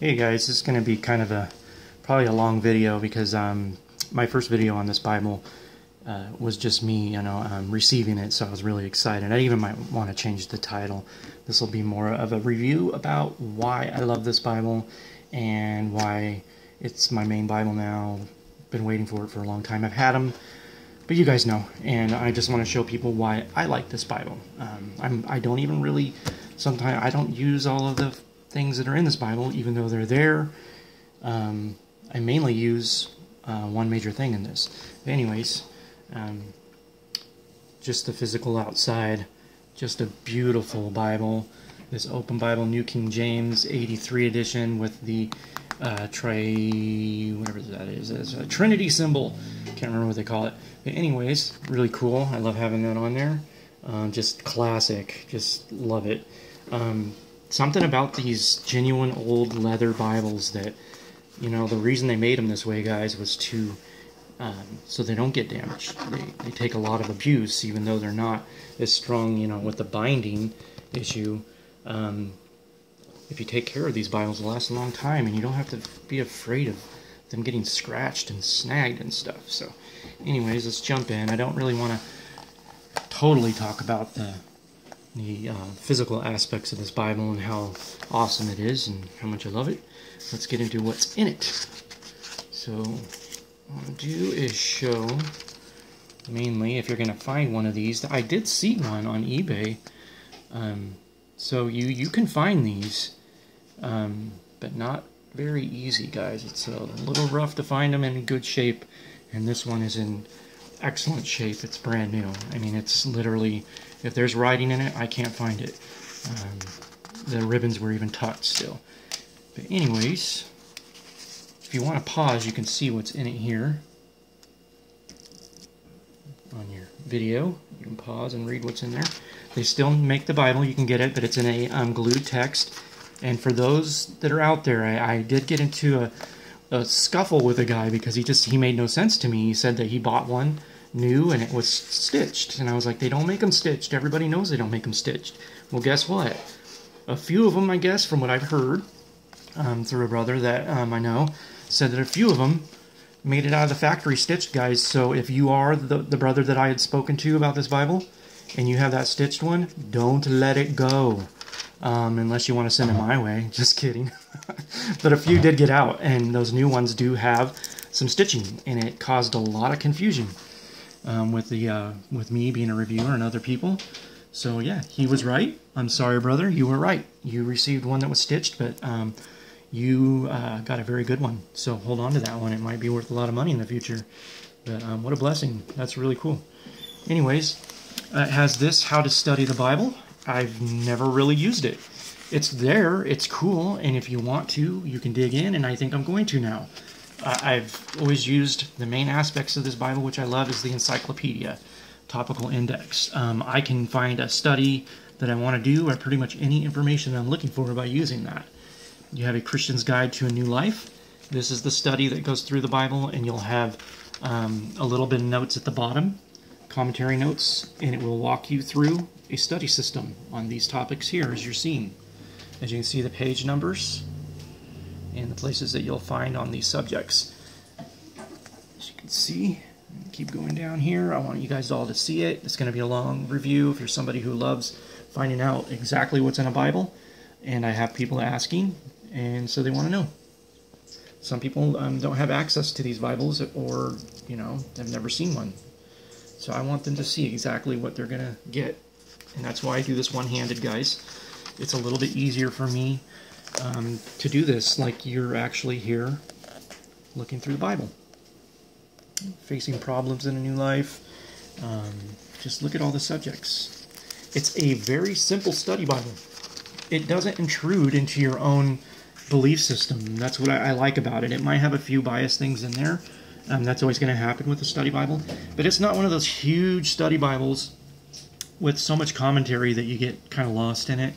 Hey guys, this is going to be kind of probably a long video because my first video on this Bible was just me, receiving it, so I was really excited. I even might want to change the title. This will be more of a review about why I love this Bible and why it's my main Bible now. Been waiting for it for a long time. I've had them, but you guys know, and I just want to show people why I like this Bible. I don't even really, sometimes I don't use all of the things that are in this Bible, even though they're there. I mainly use one major thing in this. But anyways, just the physical outside, just a beautiful Bible. This open Bible, New King James 83 edition with the whatever that is, it's a Trinity symbol. Can't remember what they call it. But anyways, really cool. I love having that on there. Just classic. Just love it. Something about these genuine old leather Bibles that, the reason they made them this way, guys, was to so they don't get damaged. They take a lot of abuse, even though they're not as strong, with the binding issue. If you take care of these Bibles, they'll last a long time, and you don't have to be afraid of them getting scratched and snagged and stuff. So, anyways, let's jump in. I don't really want to totally talk about the physical aspects of this Bible and how awesome it is and how much I love it. Let's get into what's in it. So, what I want to do is show, mainly, if you're going to find one of these. I did see one on eBay. So you can find these, but not very easy, guys. It's a little rough to find them in good shape, and this one is in excellent shape. It's brand new. I mean, it's literally, if there's writing in it, I can't find it. The ribbons were even tucked still. But anyways, if you want to pause, you can see what's in it here on your video. You can pause and read what's in there. They still make the Bible. You can get it, but it's in a glued text. And for those that are out there, I did get into a scuffle with a guy because he made no sense to me. He said that he bought one new and it was stitched. And I was like, they don't make them stitched. Everybody knows they don't make them stitched. Well, guess what? A few of them, I guess, from what I've heard through a brother that I know, said that a few of them made it out of the factory stitched, guys. So if you are the brother that I had spoken to about this Bible and you have that stitched one, don't let it go. Unless you want to send it my way. Just kidding. But a few did get out, and those new ones do have some stitching, and it caused a lot of confusion with me being a reviewer and other people. So yeah, he was right. I'm sorry, brother, you were right. You received one that was stitched, but you got a very good one. So hold on to that one. It might be worth a lot of money in the future. But what a blessing. That's really cool. Anyways, it has this, How to Study the Bible. I've never really used it. It's there, it's cool, and if you want to, you can dig in, and I think I'm going to now. I've always used the main aspects of this Bible, which I love, is the Encyclopedia, Topical Index. I can find a study that I want to do, or pretty much any information that I'm looking for by using that. You have a Christian's Guide to a New Life. This is the study that goes through the Bible, and you'll have a little bit of notes at the bottom, commentary notes, and it will walk you through a study system on these topics here, as you're seeing. As you can see, the page numbers and the places that you'll find on these subjects. As you can see, keep going down here. I want you guys all to see it. It's going to be a long review if you're somebody who loves finding out exactly what's in a Bible. And I have people asking, and so they want to know. Some people don't have access to these Bibles, or, they've never seen one. So I want them to see exactly what they're going to get. And that's why I do this one-handed, guys. It's a little bit easier for me to do this like you're actually here looking through the Bible. Facing problems in a new life. Just look at all the subjects. It's a very simple study Bible. It doesn't intrude into your own belief system. That's what I like about it. It might have a few biased things in there. That's always going to happen with a study Bible. But it's not one of those huge study Bibles with so much commentary that you get kind of lost in it.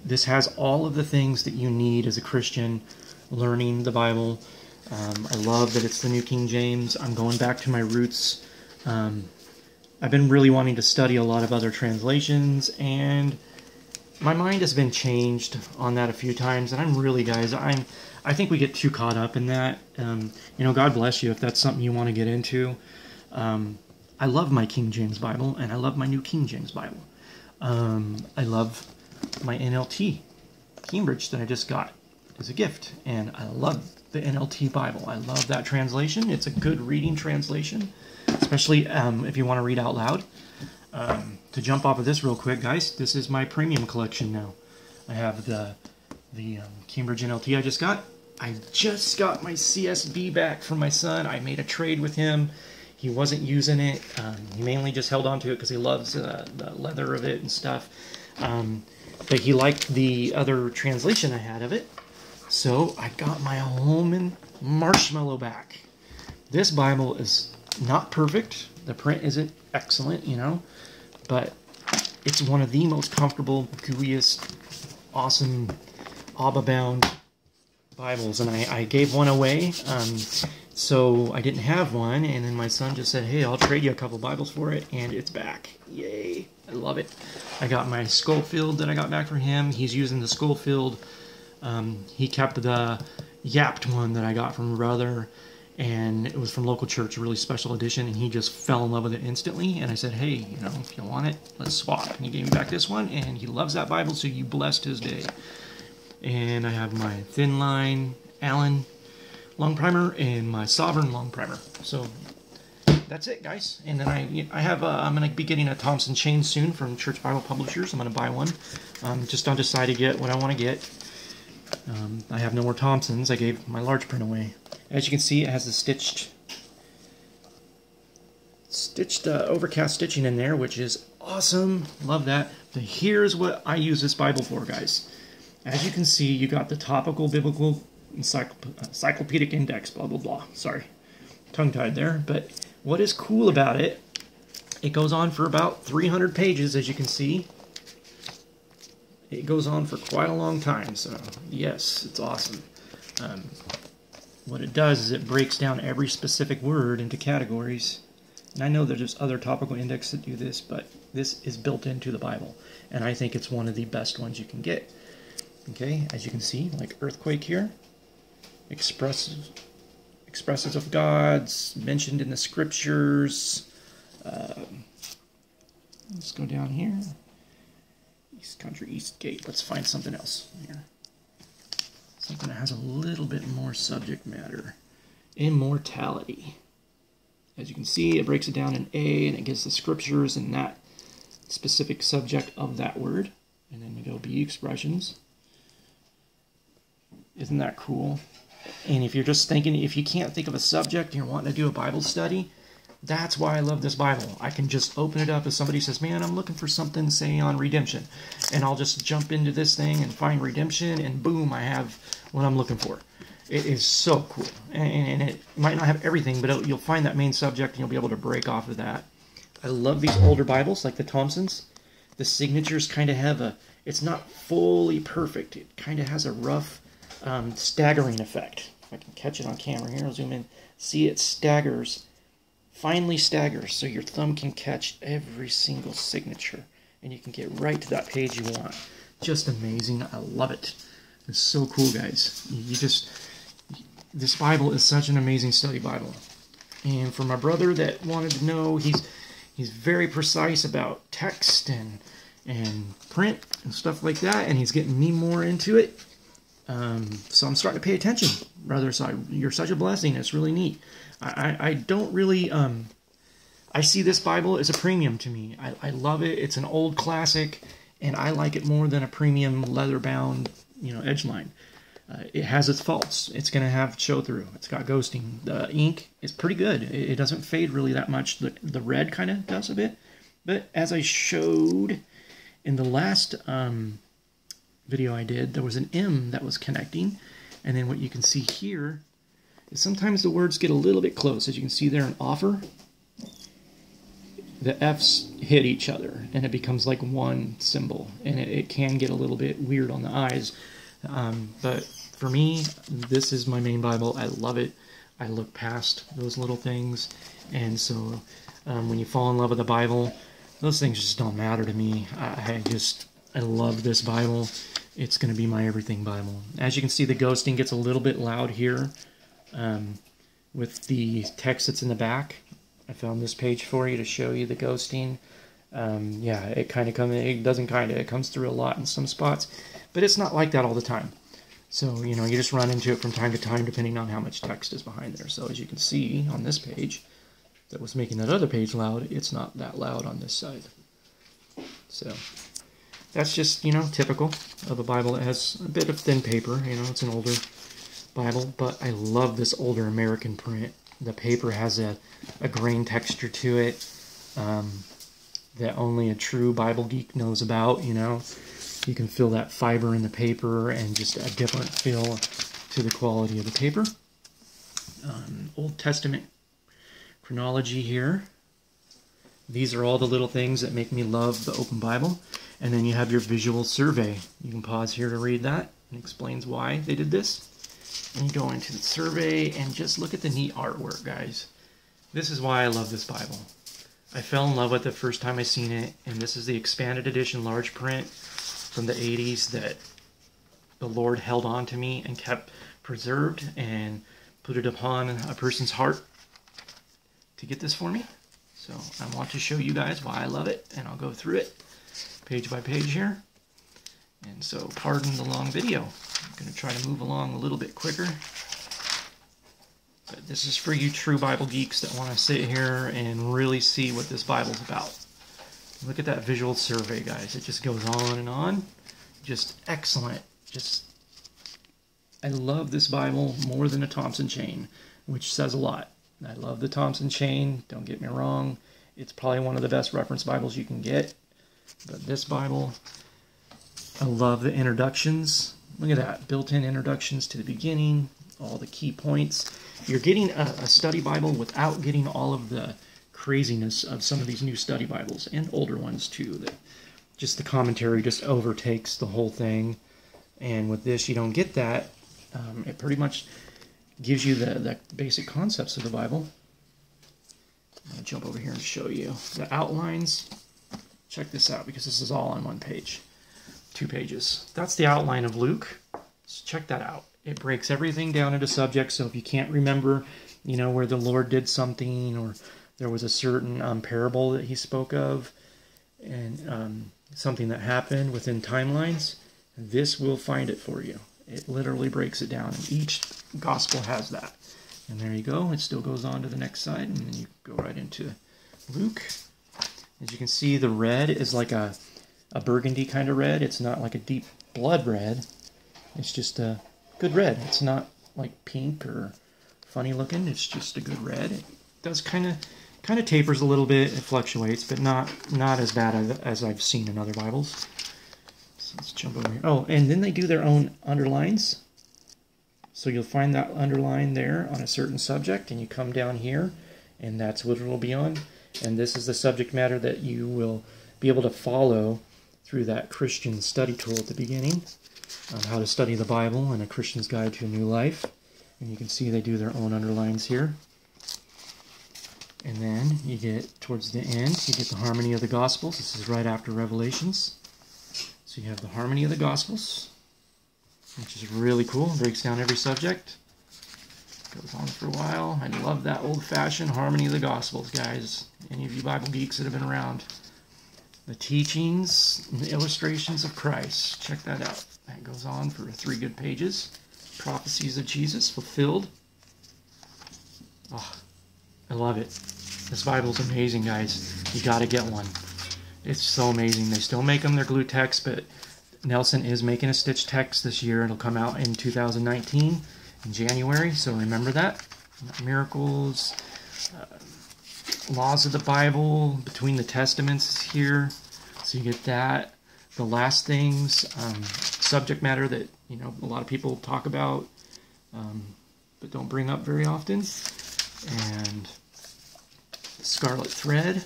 This has all of the things that you need as a Christian learning the Bible. I love that it's the New King James. I'm going back to my roots. I've been really wanting to study a lot of other translations, and my mind has been changed on that a few times, and I'm really, guys, I think we get too caught up in that. You know, God bless you if that's something you want to get into. I love my King James Bible, and I love my New King James Bible. I love my NLT Cambridge that I just got as a gift, and I love the NLT Bible. I love that translation. It's a good reading translation, especially if you want to read out loud. To jump off of this real quick, guys, this is my premium collection now. I have the Cambridge NLT I just got. I just got my CSB back from my son. I made a trade with him. He wasn't using it. He mainly just held on to it because he loves the leather of it and stuff. But he liked the other translation I had of it. So I got my Holman Marshmallow back. This Bible is not perfect. The print isn't excellent, you know. But it's one of the most comfortable, gooeyest, awesome, Abba-bound Bibles. And I gave one away. So I didn't have one, and then my son just said, hey, I'll trade you a couple Bibles for it, and it's back. Yay. I love it. I got my Schofield that I got back for him. He's using the Schofield. He kept the Yapped one that I got from a brother, and it was from local church, a really special edition, and he just fell in love with it instantly. And I said, hey, you know, if you want it, let's swap. And he gave me back this one, and he loves that Bible, so you blessed his day. And I have my Thin Line Allen long primer and my Sovereign long primer. So that's it, guys. And then I have I'm going to be getting a Thompson chain soon from Church Bible Publishers. I'm going to buy one. Just undecided yet what I want to get. I have no more Thompsons. I gave my large print away. As you can see, it has the stitched overcast stitching in there, which is awesome. Love that. But here's what I use this Bible for, guys. As you can see, you got the Topical Biblical Encyclopedic Index, blah, blah, blah. Sorry, tongue-tied there. But what is cool about it, it goes on for about 300 pages, as you can see. It goes on for quite a long time, so yes, it's awesome. What it does is it breaks down every specific word into categories. And I know there's other topical index that do this, but this is built into the Bible. And I think it's one of the best ones you can get. Okay, as you can see, like earthquake here. Expresses of God's mentioned in the scriptures. Let's go down here. East Country, East Gate. Let's find something else here. Something that has a little bit more subject matter. Immortality. As you can see, it breaks it down in A, and it gives the scriptures and that specific subject of that word. And then we go B, expressions. Isn't that cool? And if you're just thinking, if you can't think of a subject and you're wanting to do a Bible study, that's why I love this Bible. I can just open it up if somebody says, man, I'm looking for something, say, on redemption. And I'll just jump into this thing and find redemption, and boom, I have what I'm looking for. It is so cool. And it might not have everything, but you'll find that main subject, and you'll be able to break off of that. I love these older Bibles, like the Thompsons. The signatures kind of have a, it's not fully perfect. It kind of has a rough staggering effect. If I can catch it on camera here, I'll zoom in. See, it staggers, finely staggers, so your thumb can catch every single signature, and you can get right to that page you want. Just amazing. I love it. It's so cool, guys. This Bible is such an amazing study Bible. And for my brother that wanted to know, he's very precise about text and print and stuff like that, and he's getting me more into it. So I'm starting to pay attention, brother. So you're such a blessing. It's really neat. I don't really, I see this Bible as a premium to me. I love it. It's an old classic, and I like it more than a premium leather-bound, edge line. It has its faults. It's going to have show-through. It's got ghosting. The ink is pretty good. It doesn't fade really that much. The red kind of does a bit. But as I showed in the last video I did, there was an M that was connecting. And then what you can see here is sometimes the words get a little bit close. As you can see there in offer, the F's hit each other, and it becomes like one symbol. And it can get a little bit weird on the eyes. But for me, this is my main Bible. I love it. I look past those little things. And so when you fall in love with the Bible, those things just don't matter to me. I I love this Bible. It's going to be my everything Bible. As you can see, the ghosting gets a little bit loud here with the text that's in the back. I found this page for you to show you the ghosting. Yeah, it comes through a lot in some spots, but it's not like that all the time. So, you just run into it from time to time depending on how much text is behind there. So as you can see on this page that was making that other page loud, it's not that loud on this side. So that's just, typical of a Bible that has a bit of thin paper. It's an older Bible, but I love this older American print. The paper has a grain texture to it that only a true Bible geek knows about, You can feel that fiber in the paper and just a different feel to the quality of the paper. Old Testament chronology here. These are all the little things that make me love the Open Bible. And then you have your visual survey. You can pause here to read that. It explains why they did this. And you go into the survey and just look at the neat artwork, guys. This is why I love this Bible. I fell in love with it the first time I seen it, and this is the expanded edition large print from the 80s that the Lord held on to me and kept preserved and put it upon a person's heart to get this for me. So I want to show you guys why I love it, and I'll go through it page by page here. And so pardon the long video. I'm going to try to move along a little bit quicker. But this is for you true Bible geeks that want to sit here and really see what this Bible's about. Look at that visual survey, guys. It just goes on and on. Just excellent. I love this Bible more than a Thompson chain, which says a lot. I love the Thompson chain, don't get me wrong. It's probably one of the best reference Bibles you can get. But this Bible, I love the introductions. Look at that, built-in introductions to the beginning, all the key points. You're getting a study Bible without getting all of the craziness of some of these new study Bibles, and older ones too. That just the commentary just overtakes the whole thing. And with this, you don't get that. It pretty much gives you the basic concepts of the Bible. I'm going to jump over here and show you the outlines. Check this out, because this is all on one page. 2 pages. That's the outline of Luke. So check that out. It breaks everything down into subjects, so if you can't remember, where the Lord did something, or there was a certain parable that he spoke of, and something that happened within timelines, this will find it for you. It literally breaks it down, and each gospel has that. And there you go. It still goes on to the next side, and then you go right into Luke. As you can see, the red is like a burgundy kind of red. It's not like a deep blood red. It's just a good red. It's not like pink or funny looking. It's just a good red. It does kind of tapers a little bit. It fluctuates, but not as bad as I've seen in other Bibles. So let's jump over here. Oh, and then they do their own underlines. So you'll find that underline there on a certain subject, and you come down here, and that's what it will be on. And this is the subject matter that you will be able to follow through that Christian study tool at the beginning on how to study the Bible and a Christian's Guide to a New Life. And you can see they do their own underlines here. And then you get towards the end, you get the Harmony of the Gospels. This is right after Revelations. So you have the Harmony of the Gospels, which is really cool. It breaks down every subject. Goes on for a while. I love that old-fashioned Harmony of the Gospels, guys. Any of you Bible geeks that have been around. The teachings and the illustrations of Christ. Check that out. That goes on for 3 good pages. Prophecies of Jesus fulfilled. Oh, I love it. This Bible's amazing, guys. You got to get one. It's so amazing. They still make them. They're glue text, but Nelson is making a stitch text this year. It'll come out in 2019 in January, so remember that. Miracles, laws of the Bible, between the testaments is here, so you get that. The last things, subject matter that a lot of people talk about, but don't bring up very often. And Scarlet Thread,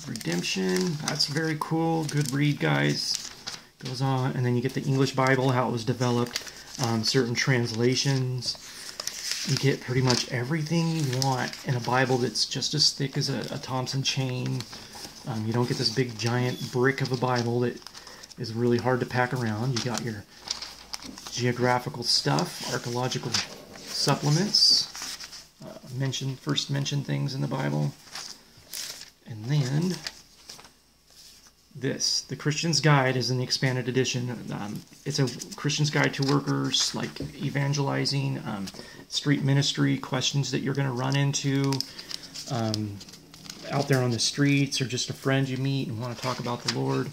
Redemption, that's very cool. Good read, guys. Goes on, and then you get the English Bible, how it was developed, certain translations. You get pretty much everything you want in a Bible that's just as thick as a Thompson chain. You don't get this big giant brick of a Bible that is really hard to pack around. You got your geographical stuff, archaeological supplements, first mentioned things in the Bible, and then this, the Christian's Guide, is in the expanded edition. It's a Christian's Guide to workers, like evangelizing, street ministry, questions that you're going to run into out there on the streets, or just a friend you meet and want to talk about the Lord.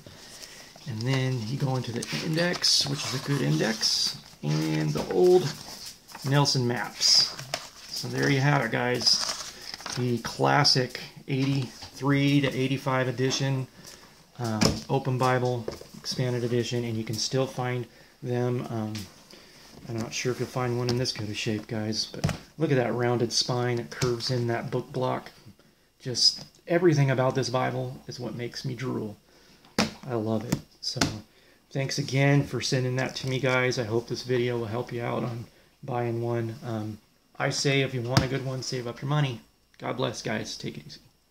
And then you go into the index, which is a good index, and the old Nelson maps. So there you have it, guys. The classic 83 to 85 edition. Open Bible, expanded edition, and you can still find them. I'm not sure if you'll find one in this good of shape, guys, but look at that rounded spine. It curves in that book block. Just everything about this Bible is what makes me drool. I love it. So thanks again for sending that to me, guys. I hope this video will help you out on buying one. I say if you want a good one, save up your money. God bless, guys. Take it easy.